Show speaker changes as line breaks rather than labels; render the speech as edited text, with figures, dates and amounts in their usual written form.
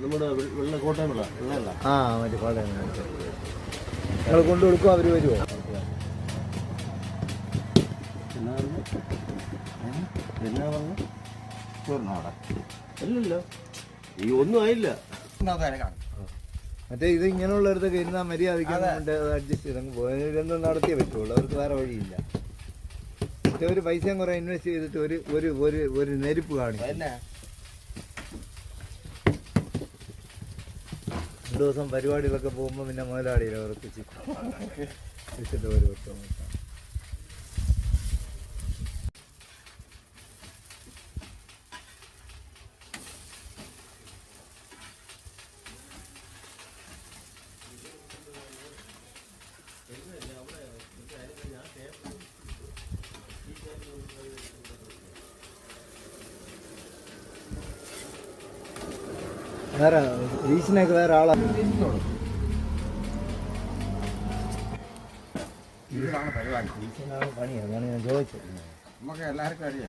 നമ്മുടെ വെള്ള കോട്ടയം വെള്ളമല്ല.
ആ മറ്റേ കോട്ടയം നിങ്ങൾ കൊണ്ടു കൊടുക്കുമോ അവർ വരുമോ?
എന്നാ പറഞ്ഞു അല്ലല്ലോ ഈ ഒന്നും ആയില്ല.
മറ്റേ ഇത് ഇങ്ങനെയുള്ളവരത്തൊക്കെ ഇരുന്നാൽ മര്യാദയ്ക്ക് അഡ്ജസ്റ്റ് ചെയ്തങ്ങ് പോയതൊന്നും നടത്തിയേ പറ്റുള്ളൂ. അവർക്ക് വേറെ വഴിയില്ല. മറ്റേ ഒരു പൈസയും കുറെ ഇൻവെസ്റ്റ് ചെയ്തിട്ട് ഒരു ഒരു ഒരു ഒരു നെരുപ്പ് കാണിക്കും. 2 ദിവസം പരിപാടികളൊക്കെ പോകുമ്പോൾ പിന്നെ മുതലാളിയില്ല ഉറപ്പിച്ച് വെച്ചിട്ട് ഒരു വർഷം വേറെ വീശിനൊക്കെ വേറെ ആളാണ്.
പരിപാടി
പണിയാണ് ഞാൻ ചോദിച്ചത്.
നമുക്ക് എല്ലാവർക്കും അറിയാം.